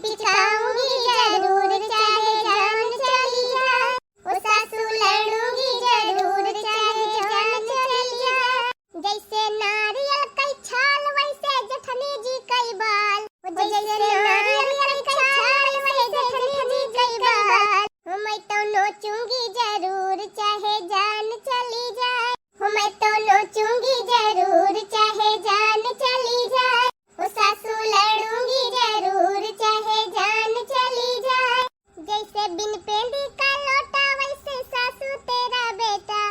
पिछाऊंगी जरूर चाहे जान चली जाए, ओ सासू लड़ूंगी जरूर चाहे जान चली जाए। जैसे नारियल कई छाल वैसे जेठनी जी कई बाल, ओ जैसे नारियल कई छाल वैसे जेठनी जी कई बाल। मैं तो नोचूंगी जरूर चाहे जान चली जाए, मैं तो नोचूंगी जरूर चाहे जान चली जाए, ओ सासू लड़ूंगी जरूर चाहे जान चली जाए। जैसे बिन पेंदी का लोटा वैसे सासू तेरा बेटा,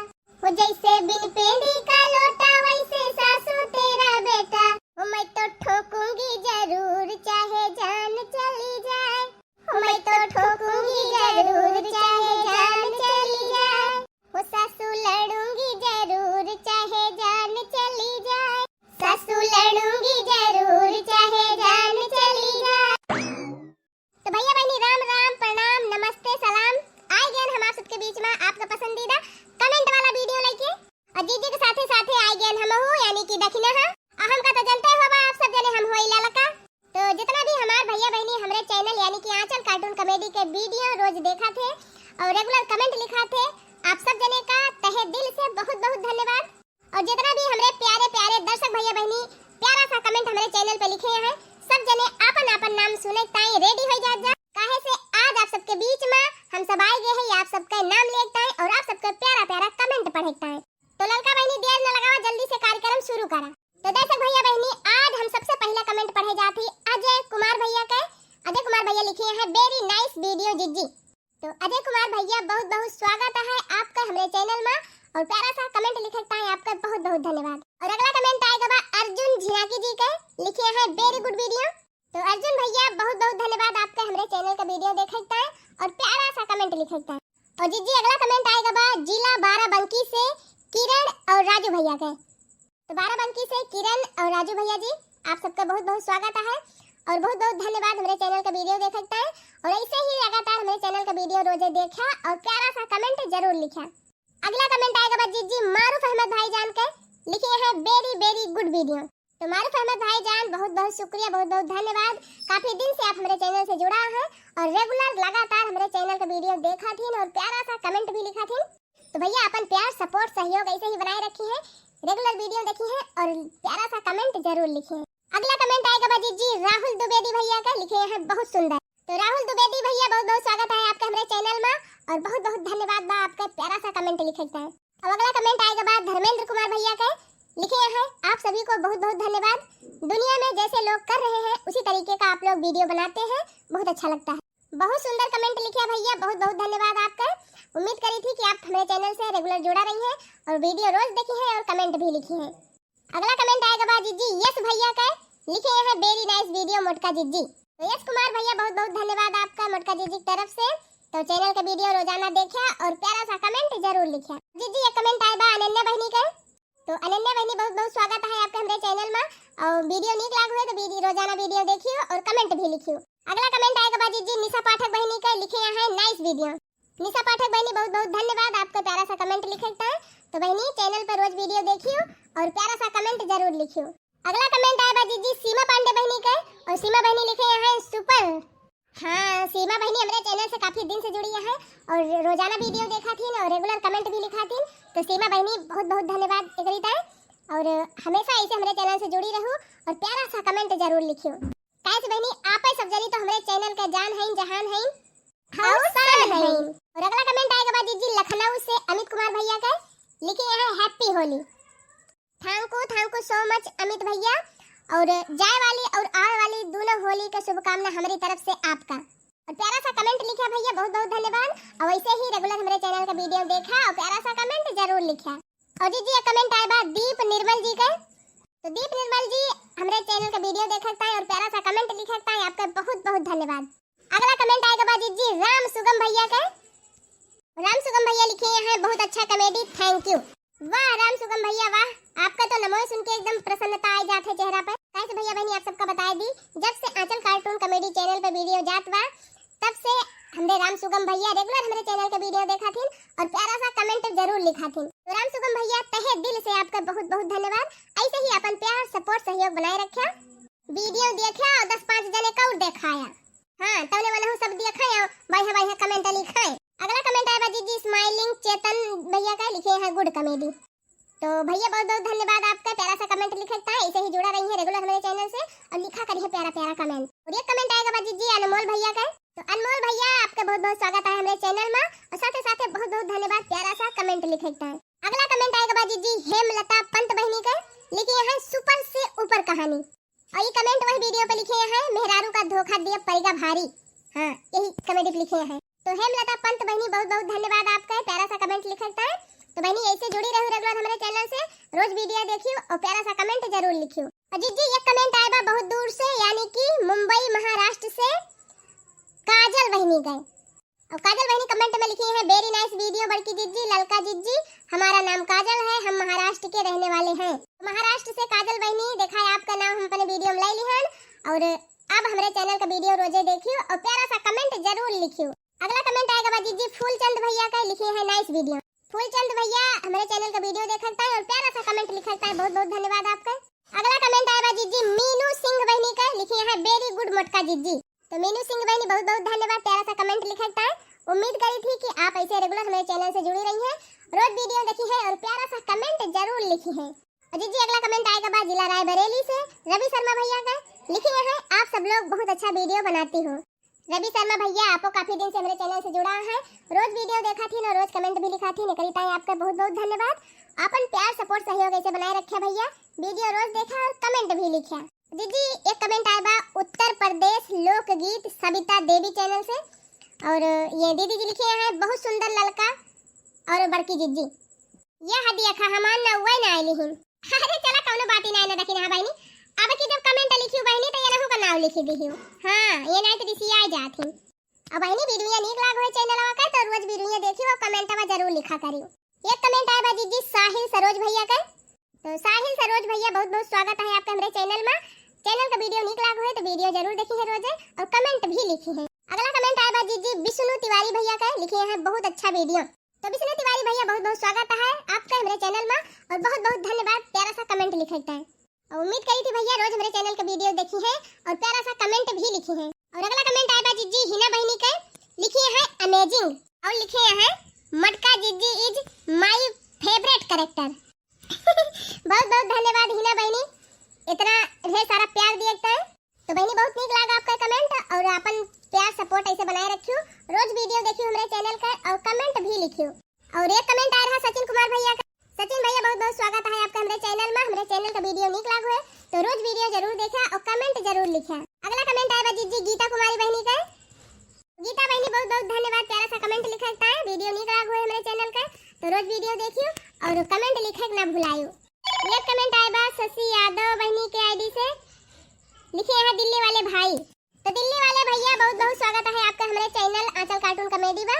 ओ जैसे बिन पेंदी का लोटा वैसे सासू तेरा बेटा। ओ मैं तो ठोकूंगी जरूर चाहे जान चली जाए, ओ मैं तो ठोकूंगी जरूर चाहे जान चली जाए, ओ सासू लड़ूंगी जरूर चाहे जान चली जाए, सासू लड़ूंगी जरूर चाहे जान चली जाए। तो भैया बहनी राम राम प्रणाम नमस्ते सलाम। आए गए हम आप सबके बीच में आपका पसंदीदा कमेंट वाला वीडियो लेके, और जीजी के साथे साथे आए गए हम हो यानी कि दखिना है हम का तो जनता होगा आप सब जने हम हो इलाका। तो जितना भी हमार भैया बहनी हमारे चैनल यानी कि आंचल कार्टून कॉमेडी के वीडियो रोज देखा थे और रेगुलर कमेंट लिखा थे, आप सब जने का तहे दिल से बहुत बहुत धन्यवाद। और जितना भी हमारे प्यारे प्यारे दर्शक भैया बहनी प्यारा सा कमेंट हमारे चैनल पे लिखे हैं, सब जने आपन आपन नाम सुने ताई रेडी हो जा काहे से आज आप सबके बीच में हम सब आए गए हैं आप सबका नाम लेता है और आप सबका प्यारा प्यारा कमेंट पढ़ता है। तो लड़का बहनी देर न लगावा जल्दी से कार्यक्रम शुरू करा। तो दर्शक भैया बहनी आज हम सबसे पहला कमेंट पढ़े जाती अजय कुमार भैया का। अजय कुमार भैया लिखे हैं वेरी नाइस वीडियो जीजी। तो अजय कुमार भैया बहुत बहुत स्वागत है आपका हमारे चैनल में और प्यारा सा कमेंट लिखता है आपका बहुत बहुत धन्यवाद। और अगला कमेंट आएगा बा अर्जुन झिनाकी जी का, लिखे हैं वेरी गुड वीडियो। तो अर्जुन भैया बहुत बहुत धन्यवाद आपका हमारे चैनल का वीडियो देखता है और प्यारा सा कमेंट लिखता है। और जीजी अगला कमेंट आएगा बा जिला बाराबंकी से किरण और राजू भैया का। तो बाराबंकी से किरण और राजू भैया जी आप सबका बहुत बहुत स्वागत है और बहुत बहुत धन्यवाद हमारे चैनल का वीडियो देखता है और ऐसे ही लगातार हमारे चैनल का वीडियो रोज देखा और प्यारा सा कमेंट जरूर लिखा। अगला कमेंट आएगा जीजी मारूफ अहमद भाईजान का, लिखे हैं वेरी वेरी गुड वीडियो। तो मारूफ अहमद भाईजान बहुत बहुत शुक्रिया बहुत बहुत धन्यवाद। काफी दिन से आप हमारे चैनल से जुड़ा है और रेगुलर लगातार हमारे चैनल का वीडियो देखा थी और प्यारा सा कमेंट भी लिखा थी। तो भैया अपन प्यार सपोर्ट सहयोग ऐसे ही बनाए रखी है, रेगुलर वीडियो देखी है और प्यारा सा कमेंट जरूर लिखे। अगला कमेंट आएगा जीजी राहुल द्विवेदी भैया का, लिखे हैं बहुत सुंदर। तो राहुल द्विवेदी भैया बहुत बहुत स्वागत है आपका हमारे चैनल में और बहुत बहुत धन्यवाद बा आपका प्यारा सा कमेंट लिखता है। अब अगला कमेंट आएगा बा धर्मेंद्र कुमार भैया का, लिखे हैं आप सभी को बहुत बहुत धन्यवाद। दुनिया में जैसे लोग कर रहे हैं उसी तरीके का आप लोग वीडियो बनाते हैं, बहुत अच्छा लगता है। बहुत सुंदर कमेंट लिखे भैया, बहुत बहुत धन्यवाद आपका। उम्मीद करी थी कि आप हमारे चैनल से रेगुलर जुड़ा रही हैं और वीडियो रोज देखी है और कमेंट भी लिखी है। अगला कमेंट आएगा बा जीजी यस भैया का, लिखे हैं वेरी नाइस वीडियो मोटका जीजी। तो यस कुमार भैया बहुत बहुत धन्यवाद आपका मोटका जीजी की तरफ से। तो चैनल का वीडियो रोजाना देखा और प्यारा सा कमेंट जरूर लिखा। जीजी एक कमेंट आया बा अनन्या बहनी का। तो अनन्या बहनी बहुत बहुत स्वागत है आपका हमारे चैनल में और वीडियो नीक लाग हुए तो रोजाना वीडियो देखियो और कमेंट भी लिखियो। अगला कमेंट आएगा बा जीजी निशा पाठक बहनी का, लिखे हैं नाइस वीडियो। निशा पाठक बहनी बहुत बहुत धन्यवाद आपका प्यारा सा कमेंट लिखता है। तो बहनी चैनल पर रोज वीडियो देखियो और प्यारा सा कमेंट जरूर लिखियो। अगला कमेंट आया बा जीजी सीमा पांडे बहनी का और सीमा बहनी लिखे हैं सुपर। हाँ सीमा बहनी हमारे चैनल से काफी दिन से जुड़ी है और रोजाना वीडियो देखा थी और रेगुलर कमेंट भी लिखा थी। तो सीमा बहनी बहुत बहुत धन्यवाद एकरिता है और हमेशा ऐसे हमारे चैनल से जुड़ी रहो और प्यारा सा कमेंट जरूर लिखियो। कैसे बहनी आप ही सब जनी तो हमारे चैनल का जान है जहान है और अगला कमेंट आएगा बा जीजी लखनऊ से अमित कुमार भैया का, लिखे हैं happy Holi. Thank you so much Amit भैया और जाए वाली और आने वाली दोनों होली की शुभकामना हमारी तरफ से आपका। और प्यारा सा कमेंट लिखा भैया बहुत बहुत धन्यवाद और वैसे ही रेगुलर हमारे चैनल का वीडियो देखा और प्यारा सा कमेंट जरूर लिखा। और जीजी एक कमेंट आया बा दीप निर्मल जी का। तो दीप निर्मल जी हमारे चैनल का वीडियो देखता है और प्यारा सा कमेंट लिखता है आपका बहुत बहुत धन्यवाद। अगला कमेंट आएगा बा जीजी राम सुगम भैया का। राम सुगम भैया लिखे हैं बहुत अच्छा कॉमेडी थैंक यू। वाह राम सुगम भैया वाह, आपका तो नमो सुन के एकदम प्रसन्नता आ जात है चेहरा पर। कैसे भैया बहनी आप सबका बता दी जब से आंचल कार्टून कॉमेडी चैनल पे वीडियो जात बा तब से हमरे राम सुगम भैया रेगुलर हमारे चैनल का वीडियो देखा थी और प्यारा सा कमेंट जरूर लिखा थी। तो राम सुगम भैया तहे दिल से आपका बहुत बहुत धन्यवाद। ऐसे ही अपन प्यार सपोर्ट सहयोग बनाए रखा, वीडियो देखा और 10-5 जने का और दिखाया। हां तौने वाला सब देखा है बढ़िया बढ़िया कमेंट लिखाए। अगला कमेंट आया बा जी स्माइलिंग चेतन भैया का, लिखे हैं गुड कॉमेडी। तो भैया बहुत बहुत धन्यवाद आपका, प्यारा सा कमेंट लिखता है, इसे ही जुड़ा रही है रेगुलर हमारे चैनल से और लिखा करिए प्यारा प्यारा कमेंट। और एक कमेंट आएगा बाजी जी अनमोल भैया का। तो अनमोल भैया आपका बहुत बहुत स्वागत है हमारे चैनल में और साथ ही साथ बहुत बहुत धन्यवाद, प्यारा सा कमेंट लिखता है। अगला कमेंट आएगा बाजी जी हेमलता पंत बहनी का, लिखे हैं सुपर से ऊपर कहानी। और ये कमेंट वही वीडियो पे लिखे हैं मेहरारू का धोखा दिया पड़ेगा भारी। हां यही कमेंट लिखे हैं। तो हेमलता पंत बहनी बहुत बहुत धन्यवाद आपका, प्यारा सा कमेंट लिखता है। तो बहनी ऐसे जुड़ी रहो रेगुलर हमारे चैनल से, रोज वीडियो देखियो और प्यारा सा कमेंट जरूर लिखियो। अजीत जी एक कमेंट आया बा बहुत दूर से, यानी कि मुंबई महाराष्ट्र से काजल बहनी गए। और काजल बहनी कमेंट में लिखी है वेरी नाइस वीडियो बड़की जीजी, ललका जीजी हमारा नाम काजल है, हम महाराष्ट्र के रहने वाले हैं। महाराष्ट्र से काजल बहनी, देखा है आपका नाम हम अपने वीडियो में ले ली है और अब हमारे चैनल का वीडियो रोजे देखियो और प्यारा सा कमेंट जरूर लिखियो। अगला कमेंट आएगा बाजी जी फूलचंद भैया का, लिखे हैं नाइस वीडियो। फूलचंद भैया हमारे चैनल का वीडियो देखता है और प्यारा सा कमेंट लिखता है, बहुत बहुत धन्यवाद आपका। अगला कमेंट आएगा जीजी मीनू सिंह बहनी का, लिखे हैं वेरी गुड मोटका जीजी। तो मीनू सिंह बहनी बहुत बहुत धन्यवाद, प्यारा सा कमेंट लिखता है। उम्मीद करी थी कि आप ऐसे रेगुलर हमारे चैनल से जुड़ी रही हैं, रोज वीडियो देखी है और प्यारा सा कमेंट जरूर लिखी है। और जीजी अगला कमेंट आएगा बा जिला रायबरेली से रवि शर्मा भैया का, लिखे हैं आप सब लोग बहुत अच्छा वीडियो बनाती हो। रवि शर्मा भैया आपको काफी दिन से हमारे चैनल से जुड़ा है, रोज वीडियो देखा थी और रोज कमेंट भी लिखा थी, निकलता है आपका बहुत बहुत धन्यवाद। अपन प्यार सपोर्ट सहयोग ऐसे बनाए रखे भैया, वीडियो रोज देखा और कमेंट भी लिखा। दीदी एक कमेंट आया बा उत्तर प्रदेश लोकगीत सविता देवी चैनल से और ये दीदी जी लिखे हैं बहुत सुंदर ललका और बड़की जीजी ये हदिया खा हमान ना हुआ ना आइली हिन। अरे चला कौनो बात ही ना देखी ना बहनी, अब की जब कमेंट लिखियो बहनी तो ये ना का नाम लिखी दिहियो। हां ये नहीं तो दिसी आ जात हिन। अब बहनी वीडियो नीक लाग होय चैनलवा का तो रोज वीडियो देखियो और कमेंटवा जरूर लिखा करियो। एक कमेंट आया बा जीजी साहिल सरोज भैया का। तो साहिल सरोज भैया बहुत बहुत स्वागत है आपका हमारे चैनल में। चैनल का वीडियो नीक लाग होय तो वीडियो जरूर देखी है रोज और कमेंट भी लिखी है। अगला कमेंट आया बा जीजी विष्णु तिवारी भैया का, लिखे हैं बहुत अच्छा वीडियो। तो विष्णु तिवारी भैया बहुत बहुत स्वागत है आपका हमारे चैनल में और बहुत बहुत धन्यवाद, प्यारा सा कमेंट लिखता है। और उम्मीद करी थी भैया रोज हमारे चैनल का वीडियो देखी है और प्यारा सा कमेंट भी लिखी है। और अगला कमेंट आया बा जीजी हिना बहनी का, लिखे हैं अमेजिंग और लिखे हैं मटका जीजी इज माय फेवरेट कैरेक्टर। बहुत बहुत धन्यवाद हिना बहनी, इतना ढेर सारा प्यार दिया है। तो बहनी बहुत नीक लगा आपका कमेंट और अपन प्यार सपोर्ट ऐसे बनाए रखियो, रोज वीडियो देखियो हमारे चैनल का और कमेंट भी लिखियो। और एक कमेंट आ रहा सचिन कुमार भैया का। सचिन भैया बहुत बहुत स्वागत है आपका हमारे चैनल में, हमारे चैनल का वीडियो नीक लाग है तो रोज वीडियो जरूर देखा और कमेंट जरूर लिखा। अगला कमेंट आया जीजी गीता कुमारी बहनी का। गीता बहनी बहुत बहुत धन्यवाद, प्यारा सा कमेंट लिखता है, वीडियो नीक लाग है हमारे चैनल का तो रोज वीडियो देखियो और कमेंट लिखे ना भुलाइयो। एक कमेंट आया बा शशि यादव बहनी के आईडी से, लिखे हैं दिल्ली वाले भाई। तो दिल्ली वाले भैया बहुत बहुत स्वागत है आपका हमारे चैनल आंचल कार्टून कॉमेडी में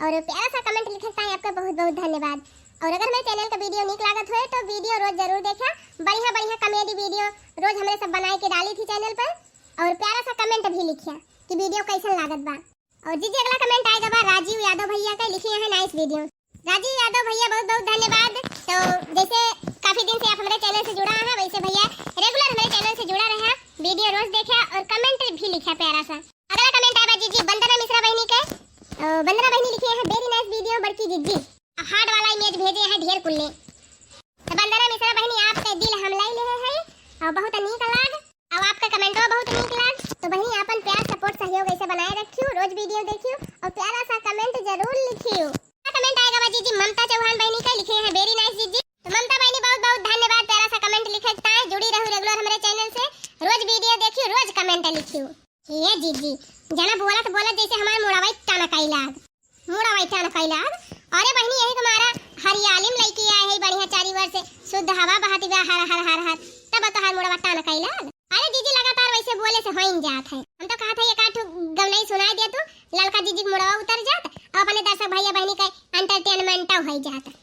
और प्यारा सा कमेंट लिखता है आपका बहुत बहुत धन्यवाद। और अगर हमारे चैनल का वीडियो नीक लागत हो तो वीडियो रोज जरूर देखा, बढ़िया बढ़िया कॉमेडी वीडियो रोज हमने सब बनाए के डाली थी चैनल पर और प्यारा सा कमेंट भी लिखिया कि वीडियो कैसा लागत बा। और जीजी अगला कमेंट आएगा बा राजीव यादव भैया का, लिखे हैं नाइस वीडियो। राजीव यादव भैया बहुत बहुत धन्यवाद। तो जैसे काफी दिन से आप हमारे चैनल से जुड़ा है वैसे भैया रेगुलर हमारे चैनल से जुड़ा रहा, वीडियो रोज देखा और कमेंट भी लिखा प्यारा सा। अगला कमेंट आया जीजी वंदना मिश्रा बहनी का। वंदना बहनी लिखे हैं वेरी नाइस वीडियो बड़की जीजी, हार्ड वाला इमेज भेजे हैं ढेर कुल्ले। तो वंदना मिश्रा बहनी आपके दिल हम लाई ले हैं और बहुत नीक लाग और आपका कमेंटवा बहुत नीक लाग। तो बहनी अपन प्यार सपोर्ट सहयोग ऐसे बनाए रखियो, रोज वीडियो देखियो और प्यारा सा कमेंट जरूर लिखियो। कमेंट आएगा जीजी ममता चौहान बहनी का, लिखे हैं वेरी नाइस जीजी। तो ममता बहनी बहुत बहुत धन्यवाद, प्यारा सा कमेंट लिखता है, जुड़ी रहो रेगुलर हमारे चैनल से, रोज वीडियो देखियो रोज कमेंट लिखियो। ये जीजी जना बोलत बोलत जैसे हमारे मुड़ावाई टाना कैलाग। अरे बहनी यही तुम्हारा हरियाली में लईकी आए है बढ़िया चारी वर से शुद्ध हवा बहती बा हर हर हर हर तब तो हर मुड़ावा टाना कैलाग। अरे जीजी लगातार वैसे बोले से होइन जात है, हम तो कहा था एक आठ गवनाई सुनाई दे तू ललका जीजी मुड़ावा उतर जात और अपने दर्शक भैया बहनी का एंटरटेनमेंट हो जात।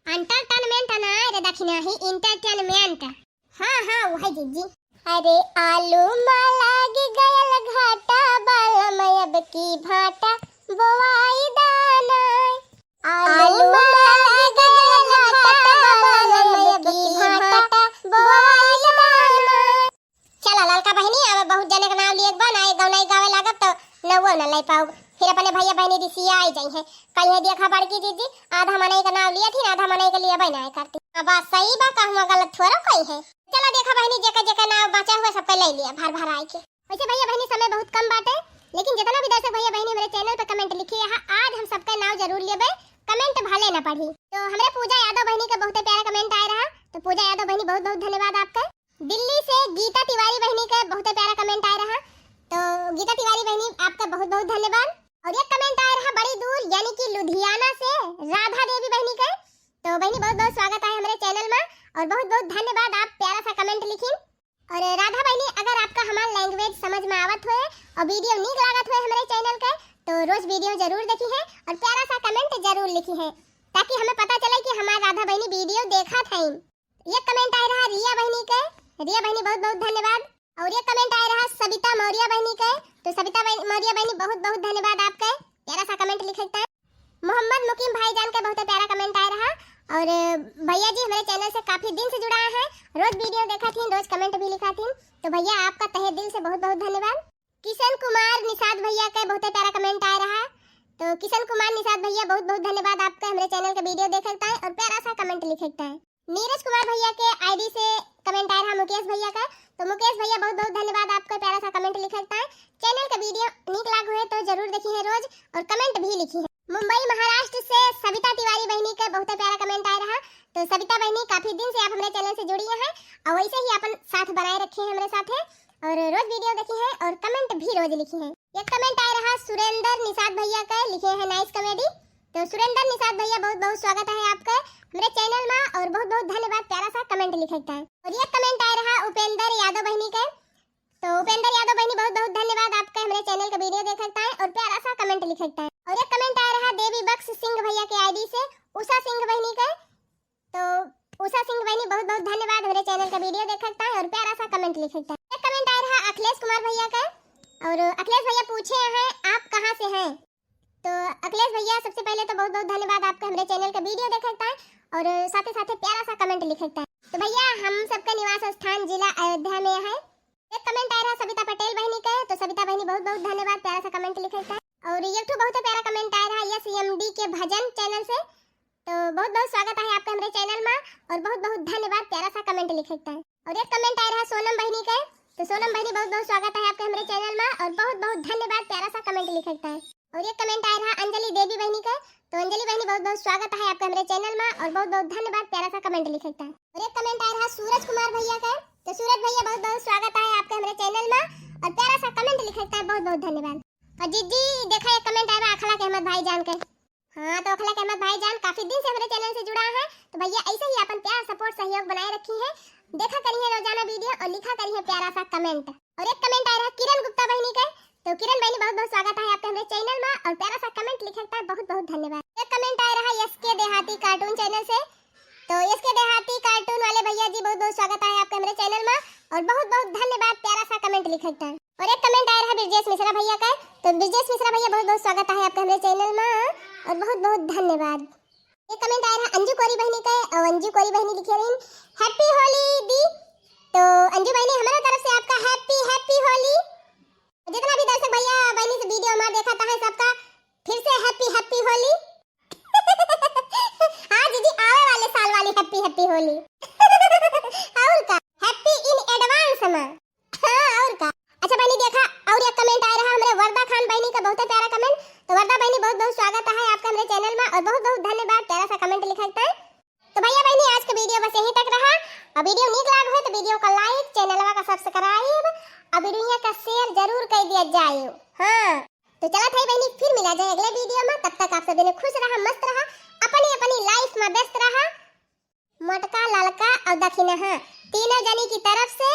एंटरटेनमेंट ना रे दक्षिणा ही एंटरटेनमेंट। हां वही जीजी। अरे आलू मालाग गयल घाटा बालमय अब की भाटा बोवाई दाना। आलू मालाग गयल घाटा बालमय अब की भाटा बोवाई दाना। चला ललका बहनी अब बहुत जने का नाम लिए बनाए गौनाई गावे लागत तो नवो न ले पाओ, फिर अपने भैया बहनी रिसिया आई जाई है, कहीं देखा बड़की दीदी आधा मने का नाम लिया थी, आधा मने के लिए बनाए करती। बात सही बा, कहूँ गलत थोड़ा कोई है। चलो देखा बहनी जेका नाम बचा हुआ सब पे ले लिया भर भर आई के। वैसे भैया बहनी समय बहुत कम बाटे, लेकिन जितना भी दर्शक भैया बहनी मेरे चैनल पे कमेंट लिखी है, आज हम सबका नाम जरूर लेबे, कमेंट भले न पढ़ी। तो हमारे पूजा यादव बहनी का बहुत प्यारा कमेंट आया रहा, तो पूजा यादव बहनी बहुत बहुत धन्यवाद आपका। दिल्ली से गीता तिवारी बहनी का बहुत प्यारा कमेंट आया रहा, तो गीता तिवारी बहनी आपका बहुत बहुत धन्यवाद। और एक कमेंट आया रहा बड़ी दूर यानी कि लुधियाना से राधा देवी बहनी का, तो बहनी बहुत बहुत स्वागत है हमारे चैनल में और बहुत बहुत धन्यवाद, आप प्यारा सा कमेंट लिखी। और राधा बहनी अगर आपका हमारा लैंग्वेज समझ में आवत होए और वीडियो नीक लागत होए हमारे चैनल का, तो रोज वीडियो जरूर देखी है और प्यारा सा कमेंट जरूर लिखी है, ताकि हमें पता चले कि हमारा राधा बहनी वीडियो देखा था। ये कमेंट आया रहा रिया बहनी का, रिया बहनी बहुत बहुत धन्यवाद। और ये कमेंट आया रहा सविता मौर्य बहनी का, तो सविता मौर्य बहनी बहुत बहुत धन्यवाद आपका, प्यारा सा कमेंट लिखता है। मोहम्मद मुकीम भाईजान का बहुत प्यारा कमेंट आया रहा, और भैया जी हमारे चैनल से काफी दिन से जुड़ा है, रोज वीडियो देखा थी, रोज कमेंट भी लिखा थी, तो भैया आपका तहे दिल से बहुत बहुत धन्यवाद। किशन कुमार निषाद भैया का बहुत प्यारा कमेंट आया रहा, तो किशन कुमार निषाद भैया बहुत बहुत धन्यवाद आपका, हमारे चैनल का वीडियो देखता है और प्यारा सा कमेंट लिखता है। नीरज कुमार भैया के आईडी से कमेंट आया रहा मुकेश भैया का, तो मुकेश भैया बहुत बहुत धन्यवाद आपका, प्यारा सा कमेंट लिखता है। चैनल का वीडियो नीक लाग हुए तो जरूर देखी है रोज और कमेंट भी लिखी है। मुंबई महाराष्ट्र से सविता तिवारी बहनी का बहुत प्यारा कमेंट आया रहा, तो सविता बहनी काफी दिन से आप हमारे चैनल से जुड़ी हैं और वैसे ही अपन साथ बनाए रखे हैं हमारे साथ है, और रोज वीडियो देखी है और कमेंट भी रोज लिखी है। एक कमेंट आया रहा सुरेंद्र निषाद भैया का, लिखे हैं नाइस कॉमेडी, तो सुरेंद्र निषाद भैया बहुत बहुत स्वागत है आपका मेरे चैनल में और बहुत बहुत धन्यवाद, प्यारा सा कमेंट लिखता है। और ये कमेंट आया रहा उपेंद्र यादव बहनी का, तो उपेंद्र यादव बहनी बहुत बहुत धन्यवाद आपका, हमारे चैनल का वीडियो देखता है और प्यारा सा कमेंट लिखता है। और एक कमेंट आया रहा देवी बख्श सिंह भैया के आईडी से उषा सिंह बहनी का, तो उषा सिंह बहनी बहुत बहुत धन्यवाद, हमारे चैनल का वीडियो देखता है और प्यारा सा कमेंट लिखता है। एक कमेंट आया रहा अखिलेश कुमार भैया का, और अखिलेश भैया पूछे हैं आप कहाँ से हैं, तो अखिलेश भैया सबसे पहले तो बहुत बहुत धन्यवाद आपका, हमारे चैनल का वीडियो देखता है और साथ ही प्यारा सा कमेंट लिखता है। तो भैया हम सबका निवास स्थान जिला अयोध्या में है। एक कमेंट आया रहा सविता पटेल बहनी का, तो सविता बहनी बहुत बहुत धन्यवाद, प्यारा सा कमेंट लिखता है। और ये तो बहुत प्यारा कमेंट आया रहा यस एमडी के भजन चैनल से, तो बहुत बहुत स्वागत है आपका हमारे चैनल में और बहुत बहुत धन्यवाद, प्यारा सा कमेंट लिखता है। और एक कमेंट आया रहा सोनम बहनी का, तो सोनम बहनी बहुत बहुत स्वागत है आपका हमारे चैनल में और बहुत बहुत धन्यवाद, प्यारा सा कमेंट लिखता है। और एक कमेंट आया रहा अंजलि देवी बहनी का, तो अंजलि बहनी बहुत बहुत स्वागत है आपका हमारे चैनल में और बहुत बहुत धन्यवाद, प्यारा सा कमेंट लिखता है। और एक कमेंट आया रहा सूरज कुमार भैया का, तो सूरज भैया बहुत बहुत स्वागत है आपका हमारे चैनल में और प्यारा सा कमेंट लिखता है, बहुत बहुत धन्यवाद। और जी देखा एक कमेंट आया रहा अखलाक अहमद भाईजान का, हाँ तो अखलाक अहमद भाईजान काफी दिन से हमारे चैनल से जुड़ा है, तो भैया ऐसे ही अपन प्यार सपोर्ट सहयोग बनाए रखी है, देखा करिए रोजाना वीडियो और लिखा करिए प्यारा सा कमेंट। और एक कमेंट आया रहा किरण गुप्ता बहनी का, तो किरण बहनी बहुत बहुत स्वागत है आपका हमारे चैनल में और प्यारा सा कमेंट लिखता है, बहुत बहुत धन्यवाद। एक कमेंट आया रहा एसके देहाती कार्टून चैनल से, तो एसके देहाती कार्टून वाले भैया जी बहुत बहुत स्वागत है आपका हमारे चैनल में और बहुत बहुत धन्यवाद, प्यारा सा कमेंट लिखता है। और एक कमेंट आया रहा ब्रिजेश मिश्रा भैया का, तो ब्रिजेश मिश्रा भैया बहुत बहुत स्वागत है आपका हमारे चैनल में और बहुत बहुत धन्यवाद। एक कमेंट आया रहा अंजू कोरी बहनी का, और अंजू कोरी बहनी लिखी रही हैप्पी होली दी, तो अंजू बहनी हमारे तरफ से आपका हैप्पी हैप्पी होली। जितना भी दर्शक भैया बहनी से वीडियो हमारा देखा है सबका फिर से हैप्पी हैप्पी होली। हाँ दीदी आने वाले साल वाली हैप्पी हैप्पी होली। और का हैप्पी इन एडवांस में, हाँ और का। अच्छा बहनी देखा और एक कमेंट आया रहा हमारे वर्दा खान बहनी का, बहुत प्यारा कमेंट, तो वर्दा बहनी बहुत बहुत स्वागत है आपका हमारे चैनल में और बहुत बहुत धन्यवाद, प्यारा सा कमेंट लिखता है। तो भैया बहनी आज का वीडियो बस यहीं तक रहा, और वीडियो नीक लाग हो तो वीडियो को लाइक, चैनल का सब्सक्राइब और वीडियो का शेयर जरूर कर दिया जाए। हाँ तो चला था बहनी फिर मिला जाए अगले वीडियो में, तब तक आप सभी ने खुश रहा, मस्त रहा, अपनी अपनी लाइफ में व्यस्त रहा। मोटका ललका और दक्षिणा तीनों जनी की तरफ से